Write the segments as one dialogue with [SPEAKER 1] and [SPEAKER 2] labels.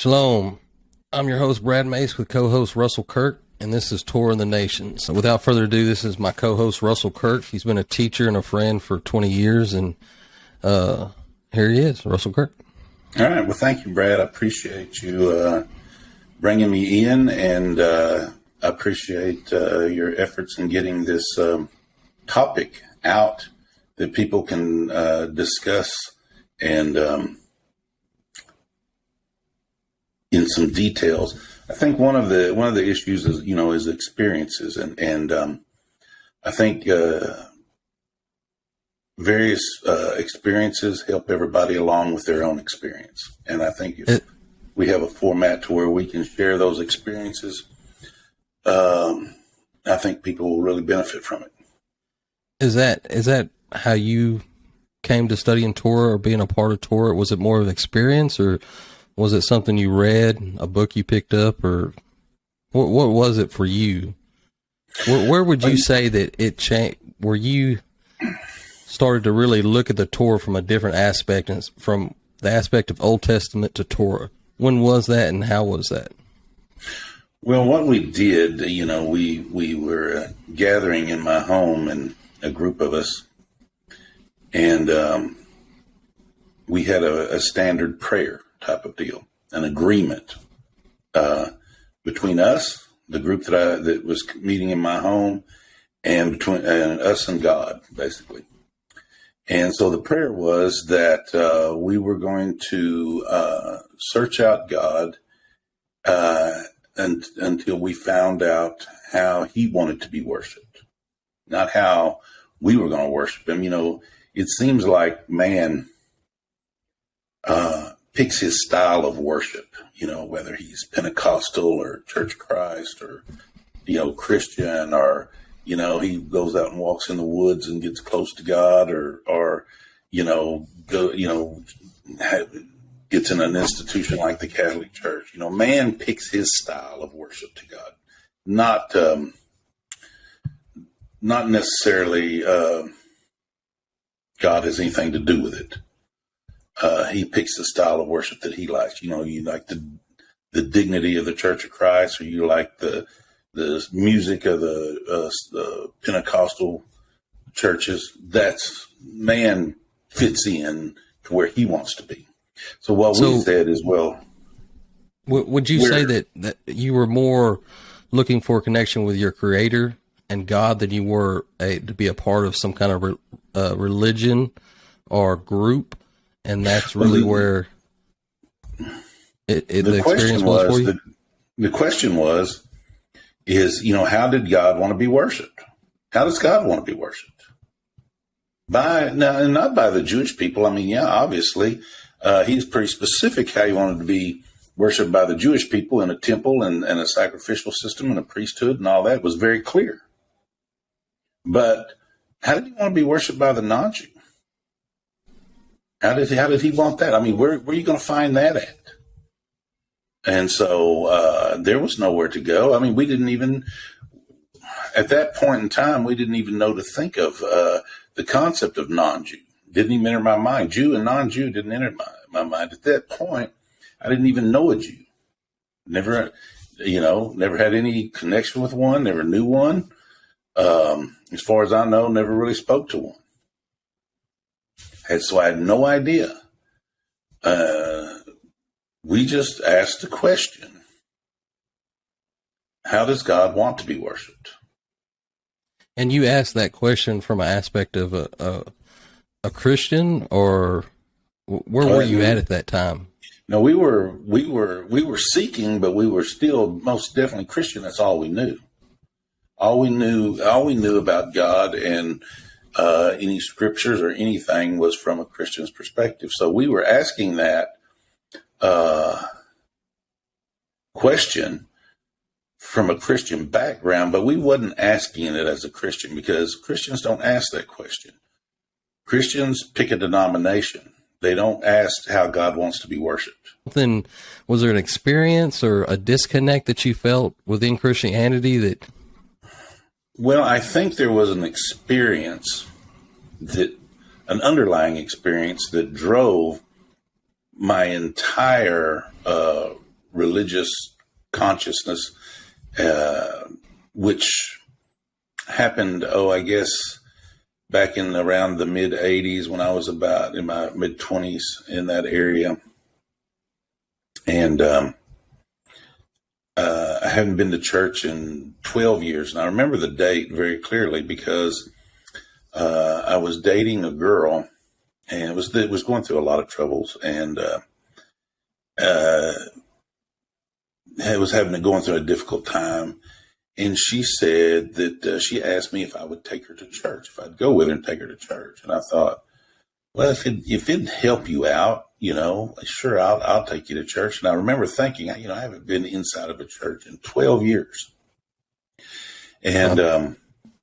[SPEAKER 1] Shalom. I'm your host, Brad Mace, with co-host Russell Kirk, and this is Torah in the Nation. So without further ado, this is my co-host, Russell Kirk. He's been a teacher and a friend for 20 years, and here he is, Russell Kirk.
[SPEAKER 2] All right. Well, thank you, Brad. I appreciate you bringing me in, and I appreciate your efforts in getting this topic out that people can discuss and in some details. I think one of the issues is experiences, and I think various experiences help everybody along with their own experience. And I think if we have a format to where we can share those experiences, I think people will really benefit from it.
[SPEAKER 1] Is that how you came to studying Torah or being a part of Torah? Was it more of experience, or was it something you read, a book you picked up, or what was it for you? Where would you say that it changed, where you started to really look at the Torah from a different aspect, and from the aspect of Old Testament to Torah? When was that, and how was that?
[SPEAKER 2] Well, what we did, we were gathering in my home, and a group of us, and we had a standard prayer type of deal, an agreement between us, the group that was meeting in my home, and between us and God, basically. And so the prayer was that we were going to search out God until we found out how He wanted to be worshipped, not how we were going to worship Him. It seems like man picks his style of worship, whether he's Pentecostal or Church of Christ or, Christian, or, he goes out and walks in the woods and gets close to God, or gets in an institution like the Catholic Church. Man picks his style of worship to God, not necessarily God has anything to do with it. He picks the style of worship that he likes. You like the dignity of the Church of Christ, or you like the music of the Pentecostal churches. That's man fits in to where he wants to be. So what we said is, well,
[SPEAKER 1] would you say that you were more looking for a connection with your Creator and God than you were to be a part of some kind of religion or group? And that's really where the experience was for you?
[SPEAKER 2] The question is, how did God want to be worshipped? How does God want to be worshipped? Not by the Jewish people. Obviously, He's pretty specific how He wanted to be worshipped by the Jewish people in a temple and a sacrificial system and a priesthood and all that. It was very clear. But how did He want to be worshipped by the non-Jew? How did He want that? Where are you going to find that at? And so there was nowhere to go. We didn't even, at that point in time, we didn't even know to think of the concept of non-Jew. Didn't even enter my mind. Jew and non-Jew didn't enter my mind. At that point, I didn't even know a Jew. Never had any connection with one, never knew one. As far as I know, never really spoke to one. So I had no idea. We just asked the question, how does God want to be worshipped?
[SPEAKER 1] And you asked that question from an aspect of a Christian, or where were you at that time?
[SPEAKER 2] No, we were seeking, but we were still most definitely Christian. That's all we knew. All we knew about God and any scriptures or anything was from a Christian's perspective. So we were asking that question from a Christian background, but we wasn't asking it as a Christian, because Christians don't ask that question. Christians pick a denomination. They don't ask how God wants to be worshipped.
[SPEAKER 1] Then, was there an experience or a disconnect that you felt within Christianity that?
[SPEAKER 2] Well, I think there was an underlying experience that drove my entire religious consciousness, which happened, I guess, back in around the mid 80s when I was about in my mid 20s in that area. And I hadn't been to church in 12 years. And I remember the date very clearly because I was dating a girl, and it was going through a lot of troubles, and I was going through a difficult time. And she said that she asked me if I would take her to church, if I'd go with her and take her to church. And I thought, well, if it'd help you out, sure, I'll take you to church. And I remember thinking, I haven't been inside of a church in 12 years. And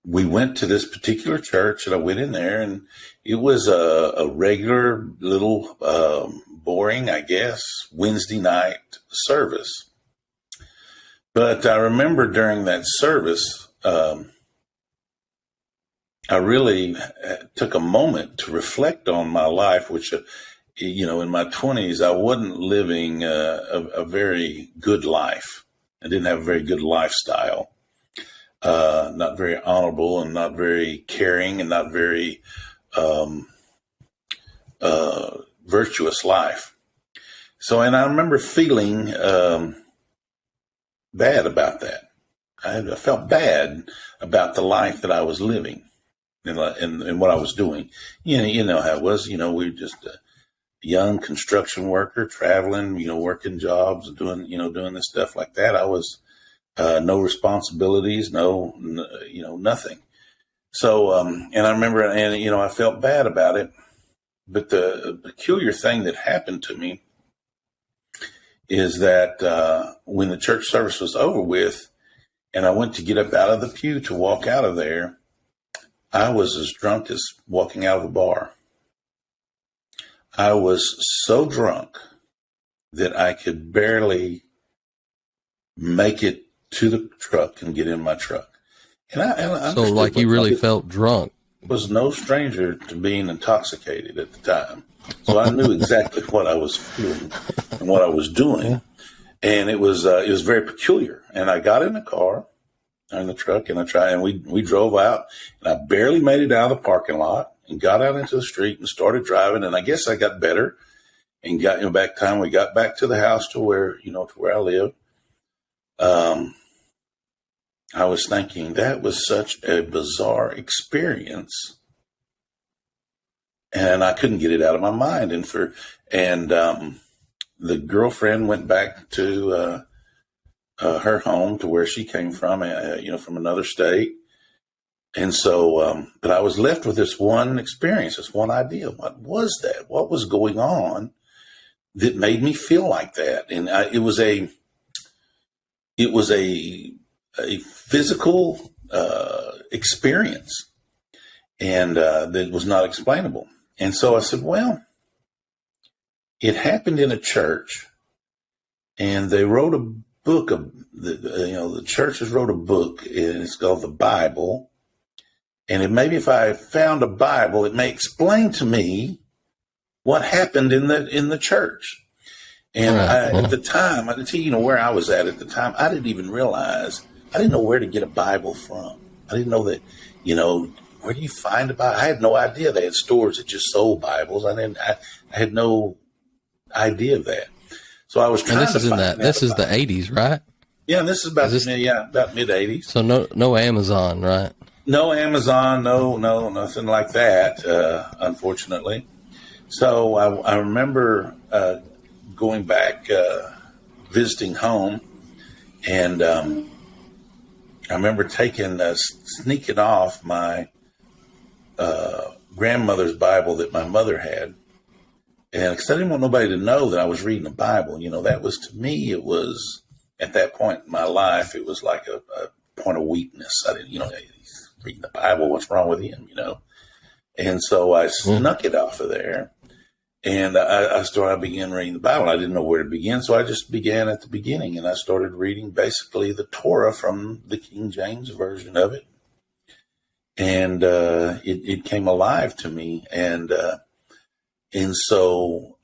[SPEAKER 2] we went to this particular church, and I went in there, and it was a regular little boring, I guess, Wednesday night service. But I remember during that service, I really took a moment to reflect on my life, which, in my 20s, I wasn't living a very good life. I didn't have a very good lifestyle, not very honorable and not very caring and not very virtuous life. So, and I remember feeling bad about that. I felt bad about the life that I was living and what I was doing. You know how it was. We were just a young construction worker traveling, working jobs, doing this stuff like that. I was no responsibilities, nothing. So, and I remember, and I felt bad about it. But the peculiar thing that happened to me is that when the church service was over with and I went to get up out of the pew to walk out of there, I was as drunk as walking out of a bar. I was so drunk that I could barely make it to the truck and get in my truck. And I
[SPEAKER 1] so like you really felt drunk.
[SPEAKER 2] Was no stranger to being intoxicated at the time. So I knew exactly what I was feeling and what I was doing. And it was very peculiar. And I got in the car, in the truck, and we drove out, and I barely made it out of the parking lot and got out into the street and started driving. And I guess I got better and got, back time we got back to the house to where I lived. I was thinking that was such a bizarre experience, and I couldn't get it out of my mind. And the girlfriend went back to her home, to where she came from, from another state. And so, but I was left with this one experience, this one idea. What was that? What was going on that made me feel like that? And it was a physical experience, and that was not explainable. And so I said, well, it happened in a church, and they wrote a book the churches wrote a book, and it's called the Bible. And maybe if I found a Bible, it may explain to me what happened in the church. And at the time, I didn't tell you where I was at the time. I didn't even realize. I didn't know where to get a Bible from. I didn't know that, where do you find a Bible? I had no idea they had stores that just sold Bibles. I had no idea of that. So I was trying to find out.
[SPEAKER 1] This is the 80s, right?
[SPEAKER 2] Yeah, this is about mid 80s.
[SPEAKER 1] So no Amazon, right?
[SPEAKER 2] No Amazon, no, nothing like that, unfortunately. So I remember going back, visiting home, and I remember sneaking off my grandmother's Bible that my mother had. And because I didn't want nobody to know that I was reading the Bible. That was, to me, it was, at that point in my life, it was like a point of weakness. I didn't, he's reading the Bible, what's wrong with him, And so I snuck it off of there. And I began reading the Bible. I didn't know where to begin, so I just began at the beginning, and I started reading basically the Torah from the King James version of it. And it came alive to me, and so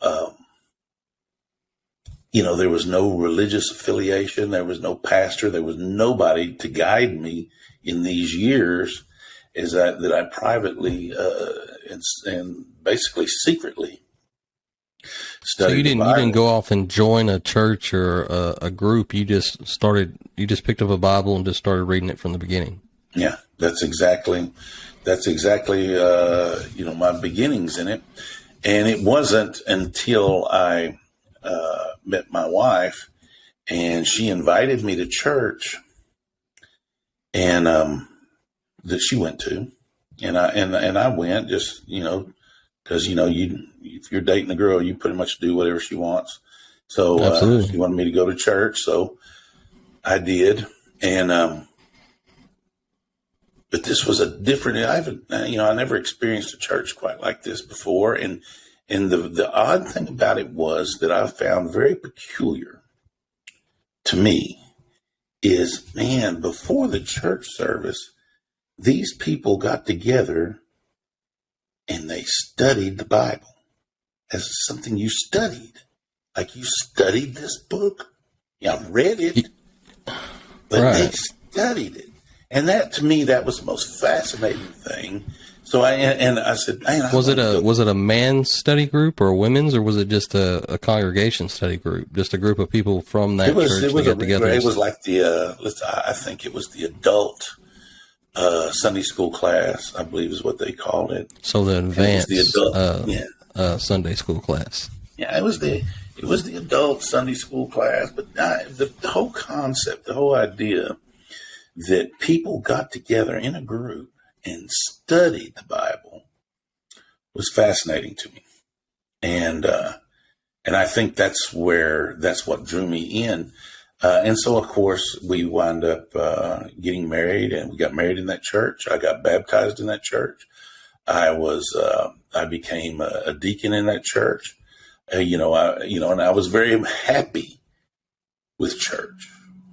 [SPEAKER 2] there was no religious affiliation. There was no pastor. There was nobody to guide me in these years that I privately and basically secretly studied.
[SPEAKER 1] So you didn't go off and join a church or a group. You just picked up a Bible and just started reading it from the beginning.
[SPEAKER 2] Yeah, that's exactly my beginnings in it. And it wasn't until I met my wife and she invited me to church and that she went to, and I went just, because, if you're dating a girl, you pretty much do whatever she wants. So she wanted me to go to church. So I did. And, but this was a different, I never experienced a church quite like this before. And the odd thing about it was that I found very peculiar to me is, man, before the church service, these people got together and they studied the Bible as something you studied. Like you studied this book. I've read it, but they studied it. And that, to me, that was the most fascinating thing. So I said, man, was
[SPEAKER 1] it a man's study group or a women's, or was it just a congregation study group? Just a group of people from that church that got together?
[SPEAKER 2] It was like I think it was the adult Sunday school class, I believe is what they called it.
[SPEAKER 1] So the advanced Sunday school class.
[SPEAKER 2] Yeah, it was the adult Sunday school class, but the whole concept, the whole idea that people got together in a group and studied the Bible was fascinating to me. And I think that's what drew me in. And so, of course, we wound up getting married, and we got married in that church. I got baptized in that church. I became a deacon in that church. And I was very happy with church.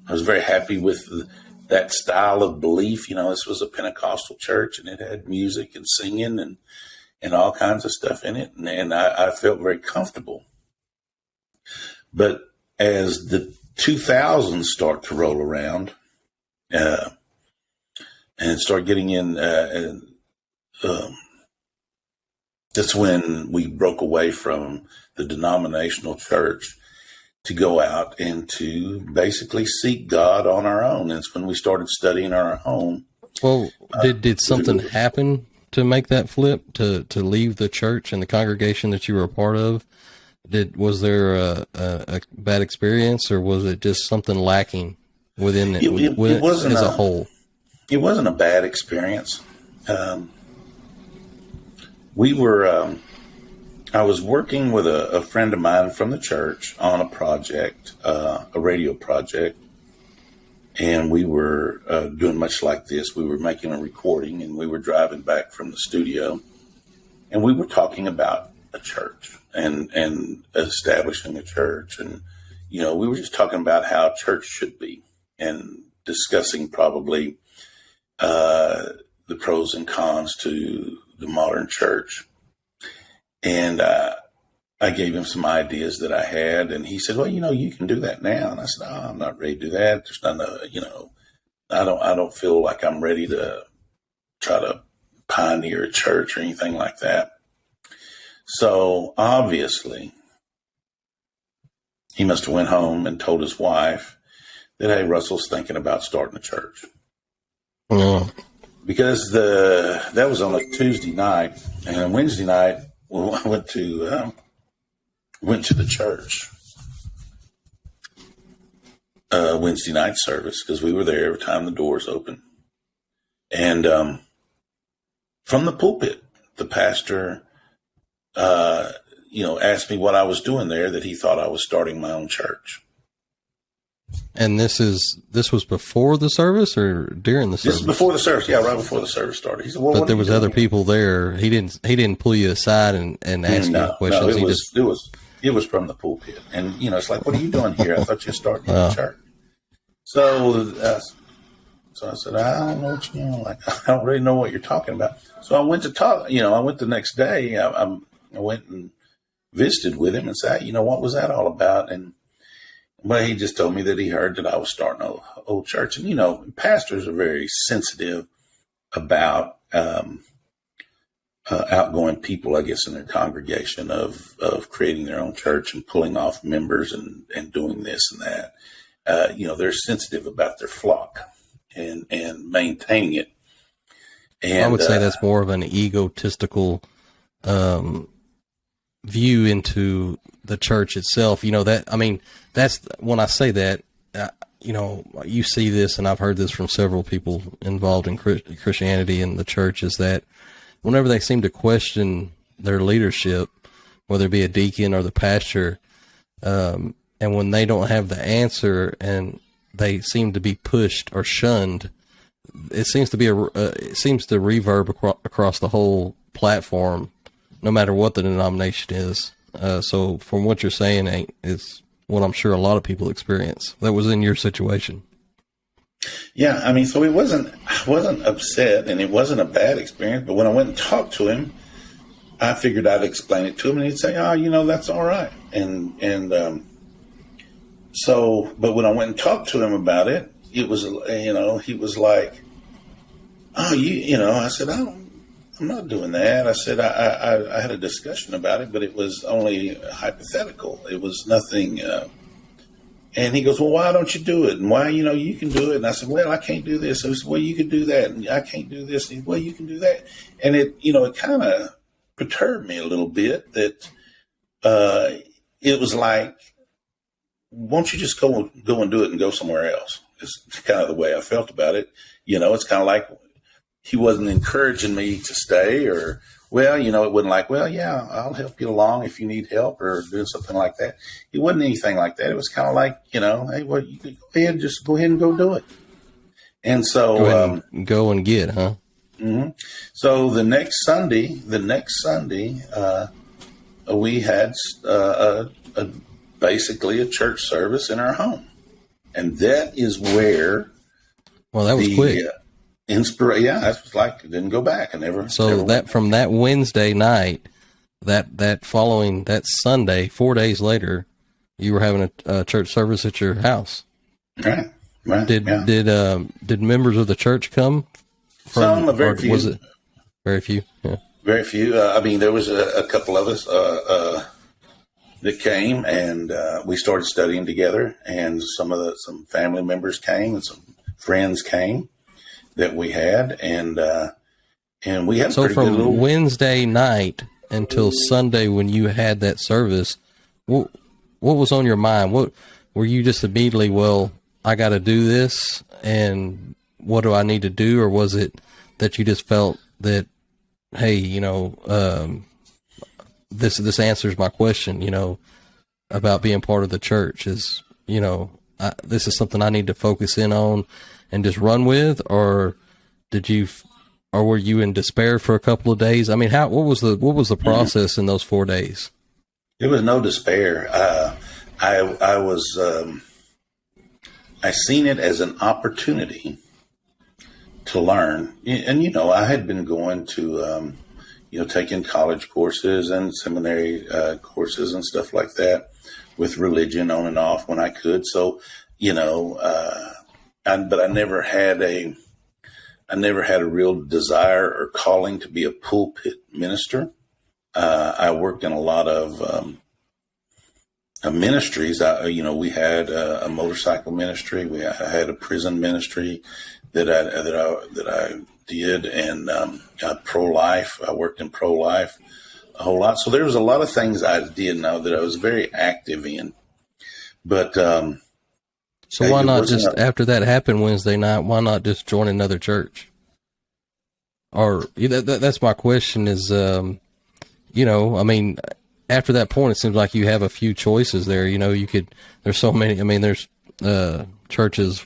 [SPEAKER 2] I was very happy with that style of belief. This was a Pentecostal church, and it had music and singing and all kinds of stuff in it. And I felt very comfortable. But as the 2000s start to roll around and start getting in, that's when we broke away from the denominational church to go out and to basically seek God on our own. And it's when we started studying on our own. Well,
[SPEAKER 1] did something happen to make that flip, to leave the church and the congregation that you were a part of? Was there a bad experience, or was it just something lacking within it wasn't as a whole?
[SPEAKER 2] It wasn't a bad experience. I was working with a friend of mine from the church on a project, a radio project, and we were doing much like this. We were making a recording, and we were driving back from the studio, and we were talking about a church and establishing a church. And, we were just talking about how church should be and discussing probably the pros and cons to the modern church. And I gave him some ideas that I had, and he said, well, you can do that now. And I said, oh, I'm not ready to do that. There's not I don't feel like I'm ready to try to pioneer a church or anything like that. So obviously he must have went home and told his wife that, hey, Russell's thinking about starting a church. Because that was on a Tuesday night, and Wednesday night, I went to the church Wednesday night service, because we were there every time the doors open. And from the pulpit, the pastor, asked me what I was doing there, that he thought I was starting my own church.
[SPEAKER 1] And this was before the service or during the service?
[SPEAKER 2] This is before the service. Yeah, right before the service started. He said, well,
[SPEAKER 1] but there was other people there. He didn't pull you aside and ask you questions.
[SPEAKER 2] No, it was from the pulpit. And, it's like, what are you doing here? I thought you were starting a church. So I said, I don't know what I don't really know what you're talking about. So I went to talk, I went the next day. I went and visited with him and said, what was that all about? And Well, he just told me that he heard that I was starting a old church. And, you know, pastors are very sensitive about outgoing people, I guess, in their congregation of creating their own church and pulling off members and doing this and that. You know, they're sensitive about their flock and maintaining it. And
[SPEAKER 1] I would say that's more of an egotistical view into the church itself. You know, that, I mean, that's when I say that, you know, you see this, and I've heard this from several people involved in Christianity and the church, is that whenever they seem to question their leadership, whether it be a deacon or the pastor, and when they don't have the answer and they seem to be pushed or shunned, it seems to be it seems to reverb across the whole platform, no matter what the denomination is. So from what you're saying, is what I'm sure a lot of people experience that was in your situation.
[SPEAKER 2] Yeah, I mean, so I wasn't upset, and it wasn't a bad experience. But when I went and talked to him, I figured I'd explain it to him, and he'd say, "Oh, you know, that's all right." So, but when I went and talked to him about it, it was, you know, he was like, "Oh, you know," I said, "I'm not doing that." I said, I had a discussion about it, but it was only hypothetical. It was nothing. And he goes, "Well, why don't you do it? And why, you know, you can do it." And I said, "Well, I can't do this." I said, "Well, you can do that." And I can't do this. And he said, "Well, you can do that." And it, you know, it kind of perturbed me a little bit that it was like, won't you just go and do it and go somewhere else? It's kind of the way I felt about it. You know, it's kind of like he wasn't encouraging me to stay, or, well, you know, it wasn't like, "Well, yeah, I'll help you along if you need help," or doing something like that. It wasn't anything like that. It was kind of like, you know, "Hey, well, you could go ahead and go do it." And so,
[SPEAKER 1] go and get, huh?
[SPEAKER 2] Mm-hmm. So the next Sunday, we had basically a church service in our home, and that is where.
[SPEAKER 1] Well, that was quick.
[SPEAKER 2] Yeah, that was like, it didn't go back. I never.
[SPEAKER 1] So
[SPEAKER 2] never
[SPEAKER 1] that from that Wednesday night, that following that Sunday, 4 days later, you were having a church service at your house.
[SPEAKER 2] Right. Did
[SPEAKER 1] members of the church come?
[SPEAKER 2] Some, very few.
[SPEAKER 1] Was it very few? Yeah.
[SPEAKER 2] Very few. I mean, there was a couple of us that came, and we started studying together. And some family members came, and some friends came that we had, and we had.
[SPEAKER 1] So from Wednesday night until Sunday when you had that service, what was on your mind? What were you just immediately? Well, I got to do this, and what do I need to do? Or was it that you just felt that, hey, you know, this answers my question, you know, about being part of the church, is, you know, this is something I need to focus in on and just run with? Or were you in despair for a couple of days? I mean, what was the process in those 4 days?
[SPEAKER 2] There was no despair. I was, I seen it as an opportunity to learn. And, you know, I had been going to, you know, taking college courses and seminary courses and stuff like that with religion on and off when I could. So, you know, but I never had a real desire or calling to be a pulpit minister. I worked in a lot of ministries. You know, we had a motorcycle ministry. I had a prison ministry that I did, and pro-life. I worked in pro-life a whole lot. So there was a lot of things I did now that I was very active in. But
[SPEAKER 1] so why not just after that happened Wednesday night? Why not just join another church? Or that's my question. Is you know, I mean, after that point, it seems like you have a few choices there. You know, there's so many. I mean, there's churches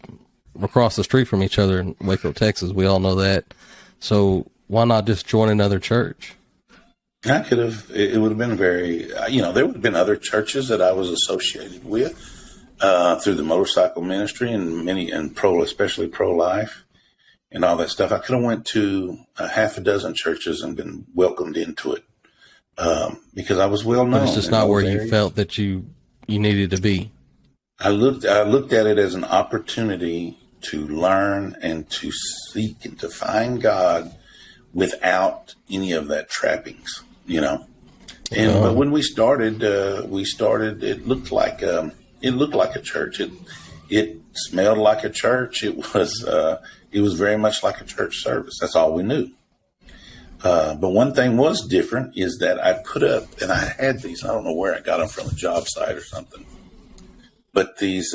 [SPEAKER 1] across the street from each other in Waco, Texas. We all know that. So why not just join another church?
[SPEAKER 2] I could have. It would have been very. You know, there would have been other churches that I was associated with through the motorcycle ministry and especially pro-life and all that stuff. I could have went to a half a dozen churches and been welcomed into it because I was well known.
[SPEAKER 1] But it's just not where you felt that you needed to be.
[SPEAKER 2] I looked at it as an opportunity to learn and to seek and to find God without any of that trappings, you know. And but when we started, it looked like a church. It smelled like a church. It was very much like a church service. That's all we knew. But one thing was different is that I put up, and I had these. I don't know where I got them from, a job site or something. But these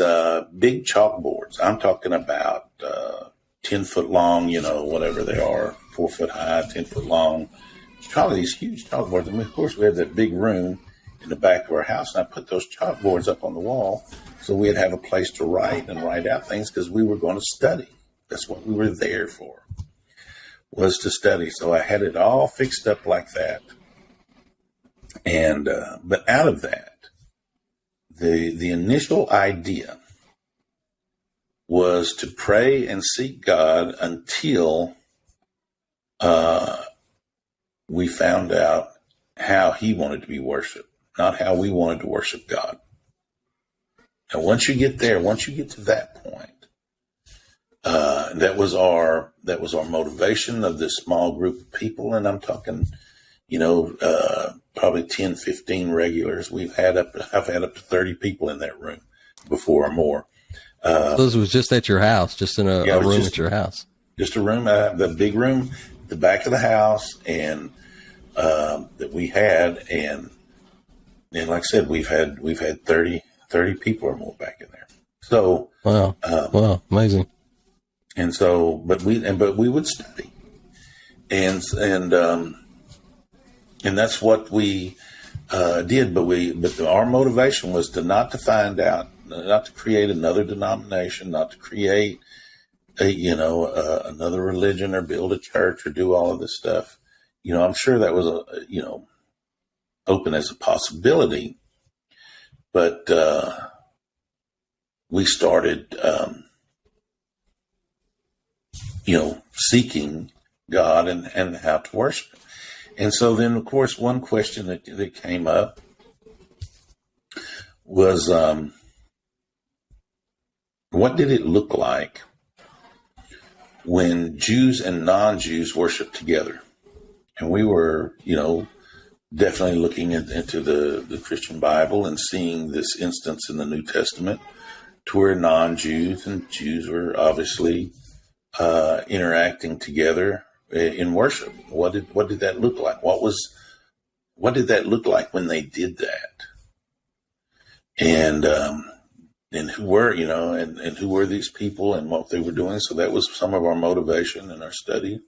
[SPEAKER 2] big chalkboards. I'm talking about 10 foot long. You know, whatever they are, 4 foot high, 10 foot long. Probably these huge chalkboards. And of course, we had that big room in the back of our house, and I put those chalkboards up on the wall so we'd have a place to write and write out things because we were going to study. That's what we were there for, was to study. So I had it all fixed up like that. And but out of that, the initial idea was to pray and seek God until we found out how he wanted to be worshiped, not how we wanted to worship God. And once you get there, once you get to that point, that was our motivation of this small group of people. And I'm talking, probably 10, 15 regulars. I've had up to 30 people in that room before or more.
[SPEAKER 1] Those was just at your house, just in a room at your house.
[SPEAKER 2] Just a room, the big room, the back of the house, and that we had, and like I said, we've had 30 people or more back in there. So
[SPEAKER 1] wow, amazing.
[SPEAKER 2] And so, but we would study, and that's what we did. But our motivation was not to find out, not to create another denomination, not to create another religion or build a church or do all of this stuff. I'm sure that was open as a possibility, but we started, seeking God and how to worship Him. And so then, of course, one question that came up was, what did it look like when Jews and non-Jews worshiped together? And we were, definitely looking into the Christian Bible and seeing this instance in the New Testament to where non-Jews and Jews were obviously interacting together in worship. What did that look like? What did that look like when they did that? And who were, and who were these people and what they were doing? So that was some of our motivation in our study.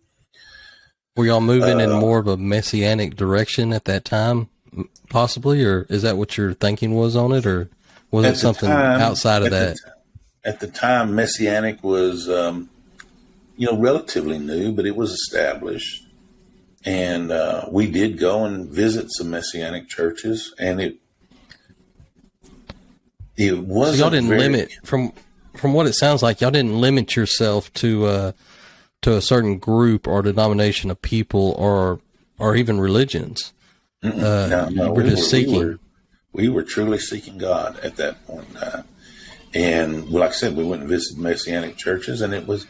[SPEAKER 1] Were y'all moving in more of a messianic direction at that time, possibly, or is that what your thinking was on it, or was it something outside of that?
[SPEAKER 2] At the time, messianic was, relatively new, but it was established. And we did go and visit some messianic churches, and it wasn't. So y'all didn't
[SPEAKER 1] limit, from what it sounds like, y'all didn't limit yourself to a certain group or denomination of people or even religions.
[SPEAKER 2] No,
[SPEAKER 1] we're just seeking.
[SPEAKER 2] We were truly seeking God at that point in time. And like I said, we went and visited Messianic churches, and it was,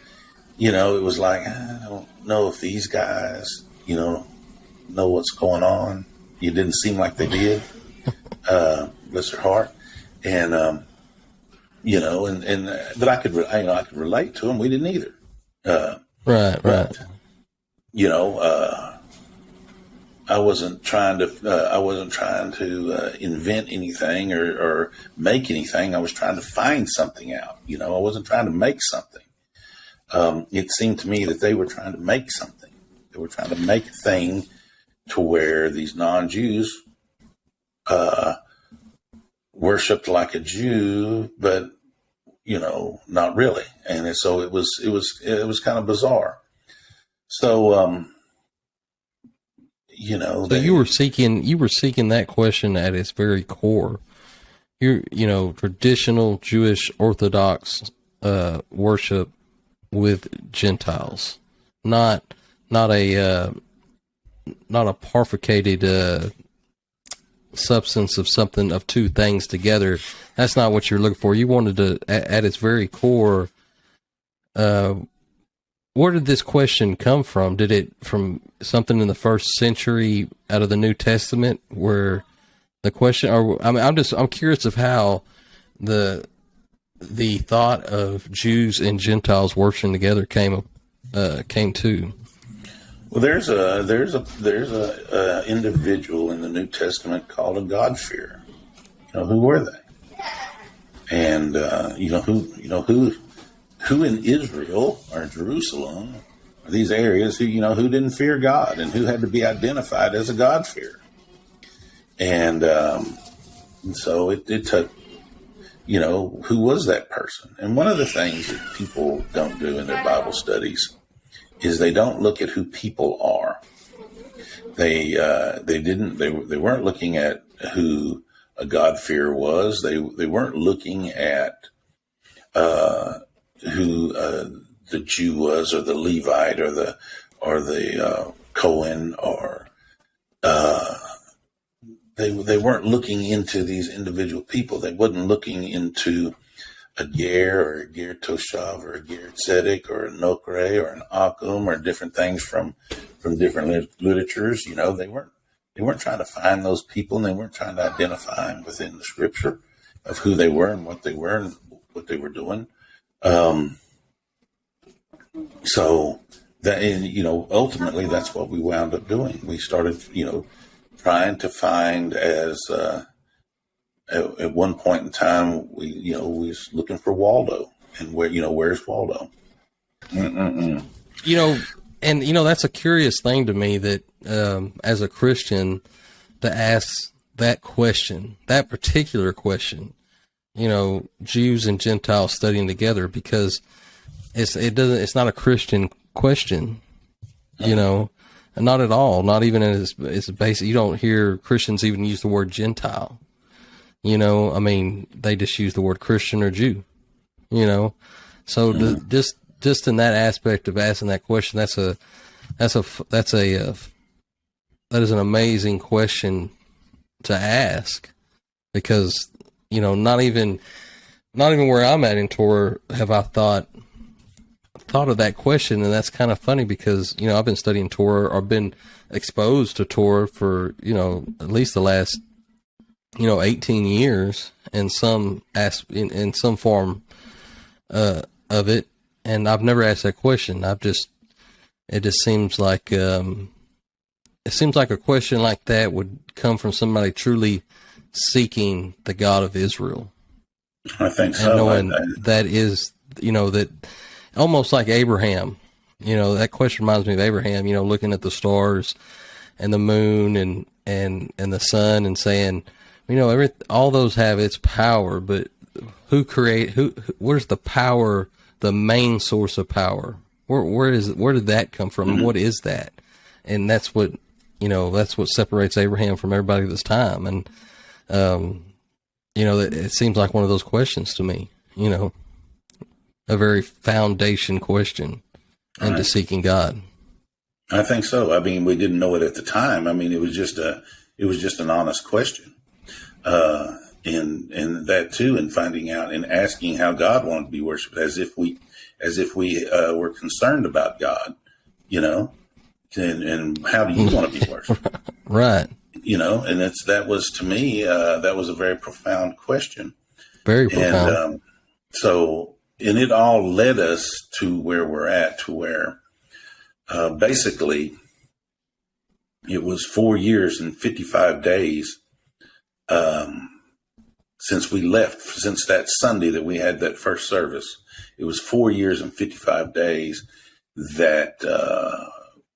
[SPEAKER 2] it was like, I don't know if these guys, know what's going on. It didn't seem like they did. Bless their heart. And, but I could relate to them. We didn't either.
[SPEAKER 1] Right.
[SPEAKER 2] I wasn't trying to invent anything or make anything. I was trying to find something out. I wasn't trying to make something. It seemed to me that they were trying to make something. They were trying to make a thing to where these non-Jews worshipped like a Jew, but not really. And so it was kind of bizarre. So,
[SPEAKER 1] so you were seeking that question at its very core. Traditional Jewish Orthodox worship with Gentiles, not a parfacated substance of something, of two things together. That's not what you're looking for. You wanted to, at its very core, where did this question come from? Did it from something in the first century out of the New Testament, where the question, or I mean, I'm curious of how the thought of Jews and Gentiles worshiping together came to.
[SPEAKER 2] Well, there's a individual in the New Testament called a God-fearer. Who were they? And who in Israel or Jerusalem, or these areas who didn't fear God and who had to be identified as a God-fearer. And so it took, who was that person? And one of the things that people don't do in their Bible studies is they don't look at who people are. They weren't looking at who a God-fearer was. They weren't looking at who the Jew was, or the Levite, or the Cohen, or they weren't looking into these individual people. They wasn't looking into a Ger or a Ger Toshav or a Ger Tzedek or a Nokre or an Akum or different things from different literatures. They weren't trying to find those people, and they weren't trying to identify them within the scripture of who they were and what they were and what they were doing. So that, ultimately that's what we wound up doing. We started, trying to find, as at one point in time, we was looking for Waldo, and where's Waldo? Mm-mm-mm.
[SPEAKER 1] And that's a curious thing to me, that as a Christian, to ask that question, that particular question, Jews and Gentiles studying together, because it's not a Christian question, not at all. Not even as basic. You don't hear Christians even use the word Gentile. I mean, they just use the word Christian or Jew. So just in that aspect of asking that question, that is an amazing question to ask, because not even where I'm at in Torah have I thought of that question. And that's kind of funny, because I've been studying Torah, or been exposed to Torah for at least the last 18 years in some in some form of it, and I've never asked that question. It just seems like a question like that would come from somebody truly seeking the God of Israel.
[SPEAKER 2] I think so.
[SPEAKER 1] And knowing that is, that almost like Abraham, that question reminds me of Abraham, looking at the stars and the moon and the sun, and saying, all those have its power, but where's the power, the main source of power? Where did that come from? Mm-hmm. What is that? And that's what separates Abraham from everybody this time. And, it seems like one of those questions to me, a very foundation question into seeking God.
[SPEAKER 2] I think so. I mean, we didn't know it at the time. I mean, it was just an honest question. And that too, and finding out and asking how God wanted to be worshipped, as if we were concerned about God, and how do you want to be worshipped?
[SPEAKER 1] Right.
[SPEAKER 2] And that was, to me, that was a very profound question.
[SPEAKER 1] Very profound.
[SPEAKER 2] And it all led us to where we're at, to where, basically it was 4 years and 55 days, since we left, since that Sunday that we had that first service. It was 4 years and 55 days that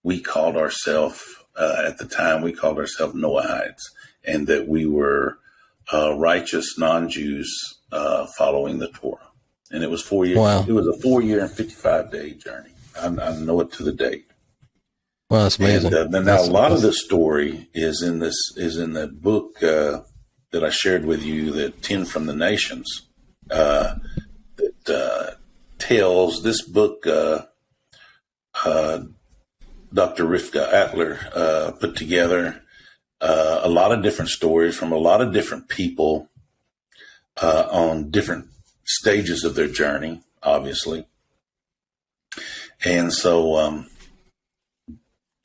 [SPEAKER 2] we called ourselves, at the time, we called ourselves Noahites, and that we were righteous non-Jews following the Torah. And it was 4 years.
[SPEAKER 1] Wow.
[SPEAKER 2] It was a 4 year and 55 day journey. I know it to the date.
[SPEAKER 1] Well, that's amazing.
[SPEAKER 2] And now a lot of the story is in the book that I shared with you, that 10 from the Nations, that tells this book. Dr. Rivka Atler put together, a lot of different stories from a lot of different people on different stages of their journey, obviously. And so,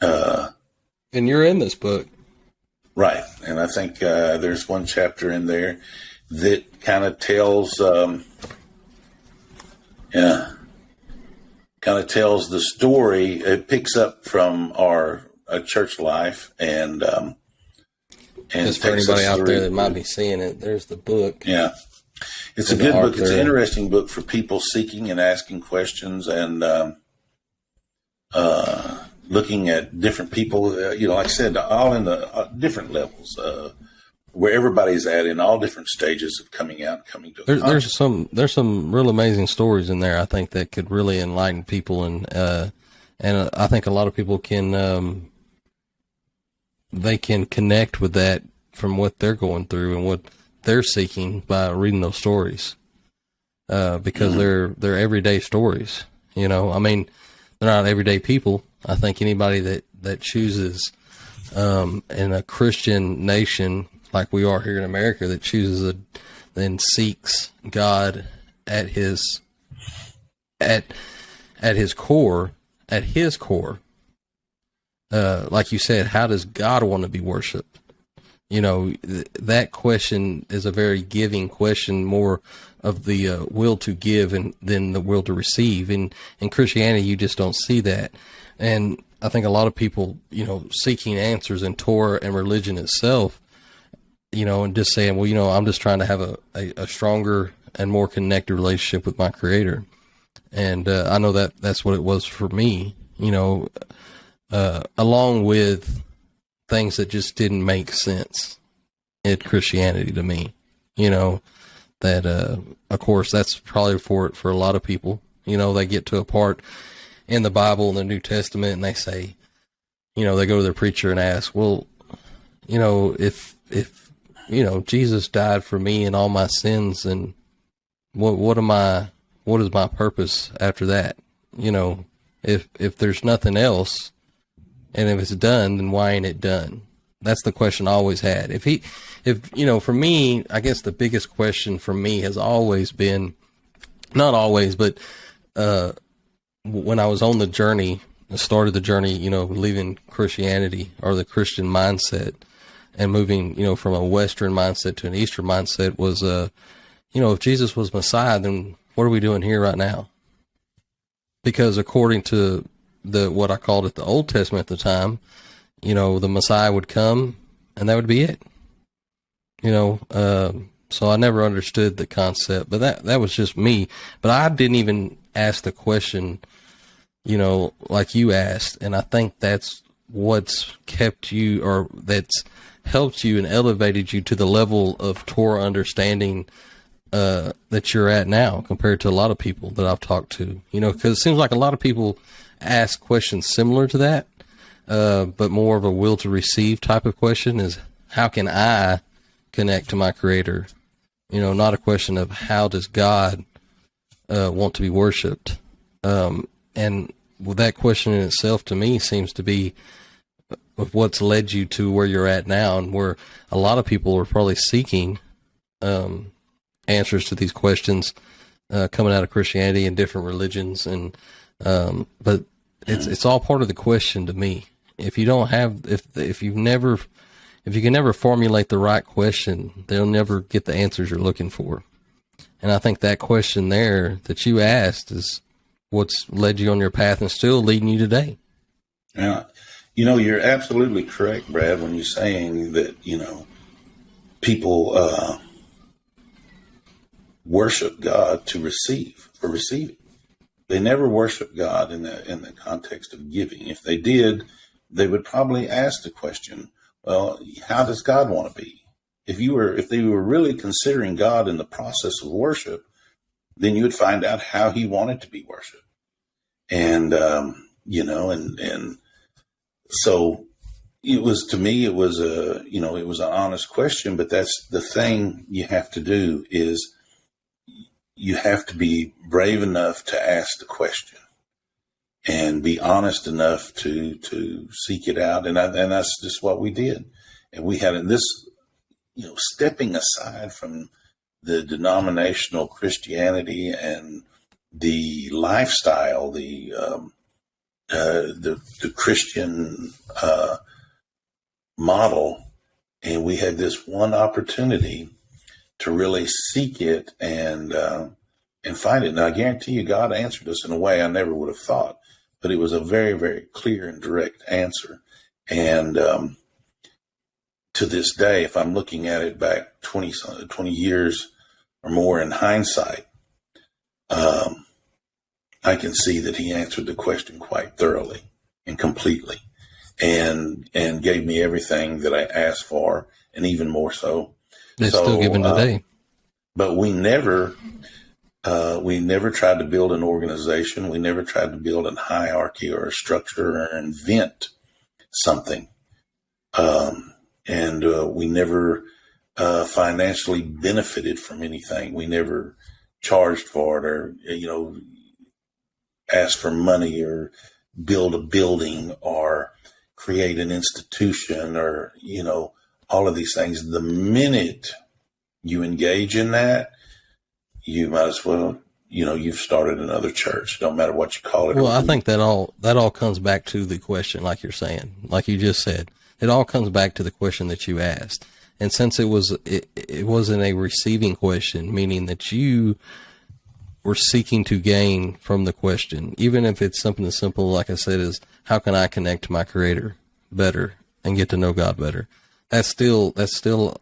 [SPEAKER 1] and you're in this book.
[SPEAKER 2] right. And I think there's one chapter in there that kind of tells, the story. It picks up from our church life and
[SPEAKER 1] Just for
[SPEAKER 2] takes
[SPEAKER 1] anybody
[SPEAKER 2] us
[SPEAKER 1] out
[SPEAKER 2] through.
[SPEAKER 1] there that might be seeing it, there's the book.
[SPEAKER 2] Yeah. It's a
[SPEAKER 1] And the
[SPEAKER 2] good book. It's an
[SPEAKER 1] author.
[SPEAKER 2] interesting book for people seeking and asking questions and looking at different people, like I said, all in the different levels, where everybody's at in all different stages of coming out and coming to a conscience.
[SPEAKER 1] There's some real amazing stories in there, I think, that could really enlighten people, and I think a lot of people can they can connect with that from what they're going through and what they're seeking by reading those stories, because they're everyday stories. I mean, they're not everyday people. I think anybody that chooses in a Christian nation like we are here in America, that chooses then seeks God at his core, like you said, how does God want to be worshiped? That question is a very giving question, more of the will to give than the will to receive. And in Christianity, you just don't see that. And I think a lot of people, seeking answers in Torah and religion itself, and just saying, well, I'm just trying to have a stronger and more connected relationship with my Creator. And I know that's what it was for me, along with things that just didn't make sense in Christianity to me, that, of course, that's probably for a lot of people. They get to a part in the Bible, in the New Testament, and they say, they go to their preacher and ask, well, if Jesus died for me and all my sins, and what is my purpose after that? If there's nothing else, and if it's done, then why ain't it done? That's the question I always had. For me, I guess the biggest question for me has always been, not always, but when I was on the journey, started the journey, leaving Christianity or the Christian mindset and moving, from a Western mindset to an Eastern mindset was, if Jesus was Messiah, then what are we doing here right now? Because according to what I called it, the Old Testament at the time, the Messiah would come and that would be it. So I never understood the concept, but that was just me. But I didn't even ask the question, like you asked. And I think that's what's kept you, or that's helped you and elevated you to the level of Torah understanding that you're at now compared to a lot of people that I've talked to, because it seems like a lot of people ask questions similar to that, but more of a will to receive type of question is, how can I connect to my Creator? Not a question of how does God want to be worshiped. And well, that question in itself to me seems to be what's led you to where you're at now, and where a lot of people are probably seeking answers to these questions coming out of Christianity and different religions. And but it's all part of the question to me. If you don't have, if you can never formulate the right question, they'll never get the answers you're looking for. And I think that question there that you asked is what's led you on your path and still leading you today.
[SPEAKER 2] Yeah. You're absolutely correct, Brad, when you're saying that, people worship God to receive, for receiving. They never worship God in the context of giving. If they did, they would probably ask the question, well, how does God want to be? If they were really considering God in the process of worship, then you would find out how he wanted to be worshiped. And, and so it was, to me, it was an honest question, but that's the thing you have to do is you have to be brave enough to ask the question and be honest enough to seek it out. And that's just what we did. And we had in this, stepping aside from the denominational Christianity and the lifestyle, the Christian model, and we had this one opportunity to really seek it and find it. Now, I guarantee you, God answered us in a way I never would have thought, but it was a very, very clear and direct answer. And to this day, if I'm looking at it back 20 years or more in hindsight, I can see that he answered the question quite thoroughly and completely, and gave me everything that I asked for, and even more so.
[SPEAKER 1] It's still given today.
[SPEAKER 2] But we never tried to build an organization. We never tried to build a hierarchy or a structure or invent something. And we never financially benefited from anything. We never charged for it or, asked for money or build a building or create an institution or, all of these things. The minute you engage in that, you might as well, you've started another church. Don't matter what you call it.
[SPEAKER 1] Well, I think that all comes back to the question, like you're saying, like you just said. It all comes back to the question that you asked. And since it wasn't a receiving question, meaning that you were seeking to gain from the question, even if it's something as simple, like I said, is how can I connect to my Creator better and get to know God better? That's still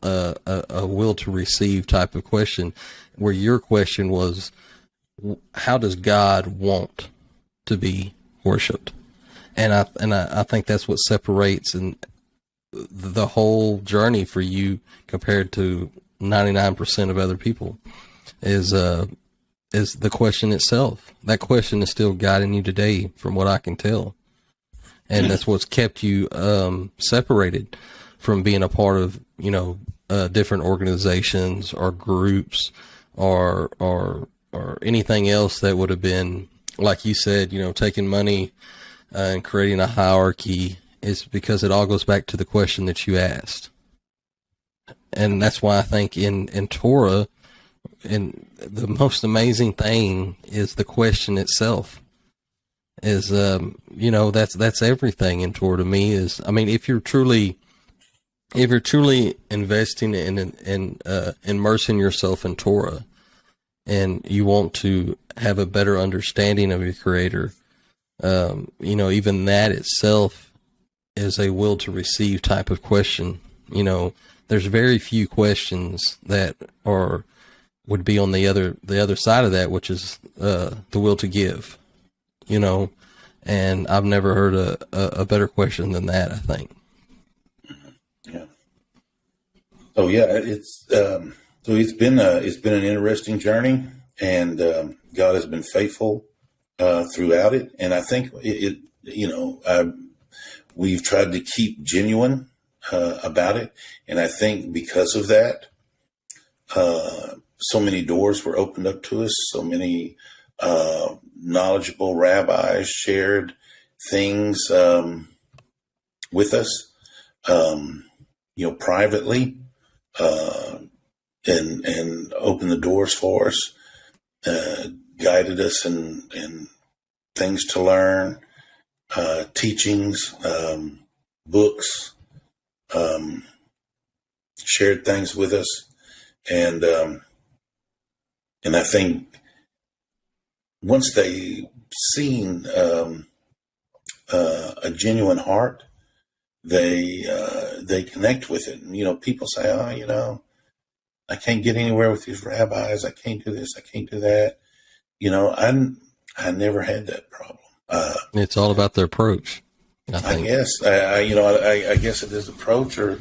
[SPEAKER 1] a will to receive type of question, where your question was, how does God want to be worshipped? And I think that's what separates the whole journey for you compared to 99% of other people is the question itself. That question is still guiding you today, from what I can tell, and that's what's kept you separated from being a part of different organizations or groups or anything else that would have been, like you said, taking money and creating a hierarchy. Is because it all goes back to the question that you asked. And that's why I think in Torah, and the most amazing thing is the question itself. Is that's everything in Torah to me. If you're truly investing in immersing yourself in Torah, and you want to have a better understanding of your Creator, even that itself is a will to receive type of question. There's very few questions that would be on the other side of that, which is the will to give. And I've never heard a better question than that, I think.
[SPEAKER 2] Yeah. Oh yeah, it's been an interesting journey, and God has been faithful throughout it, and I think we've tried to keep genuine about it, and I think because of that, so many doors were opened up to us. So many knowledgeable rabbis shared things with us, privately, and opened the doors for us, guided us in things to learn. Teachings, books, shared things with us, and I think once they seen a genuine heart, they connect with it. And, people say, I can't get anywhere with these rabbis. I can't do this. I can't do that. I never had that problem.
[SPEAKER 1] It's all about the approach, I think.
[SPEAKER 2] I guess. I guess it is approach or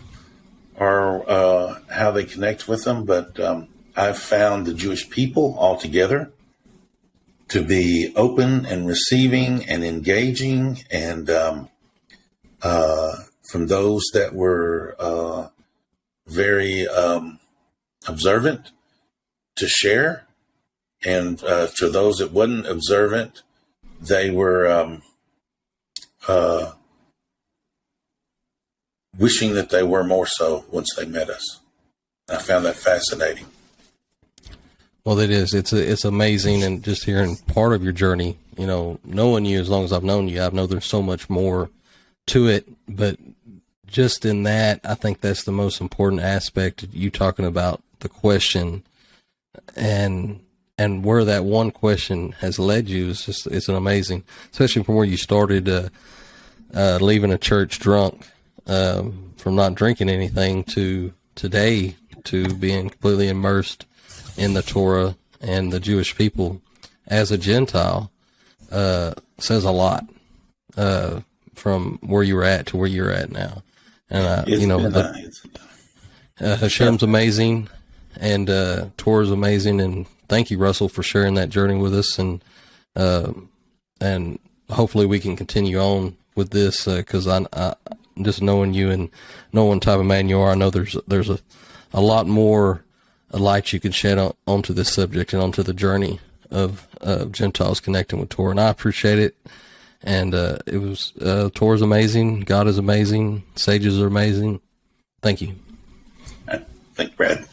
[SPEAKER 2] how they connect with them. But I've found the Jewish people altogether to be open and receiving and engaging, and from those that were very observant to share, and to those that wasn't observant, they were wishing that they were more so once they met us. I found that fascinating.
[SPEAKER 1] Well, it is. It's amazing, and just hearing part of your journey, knowing you as long as I've known you, I know there's so much more to it, but just in that, I think that's the most important aspect. You talking about the question and where that one question has led you is it's an amazing, especially from where you started, leaving a church drunk, from not drinking anything to today to being completely immersed in the Torah and the Jewish people as a Gentile, says a lot, from where you were at to where you're at now. And, Hashem's amazing, and Torah's amazing, and thank you, Russell, for sharing that journey with us, and hopefully we can continue on with this, because I just knowing you and knowing what type of man you are, I know there's a lot more light you can shed onto this subject and onto the journey of Gentiles connecting with Torah, and I appreciate it. And it was Torah's amazing, God is amazing, sages are amazing. Thank you.
[SPEAKER 2] Thank you, Brad.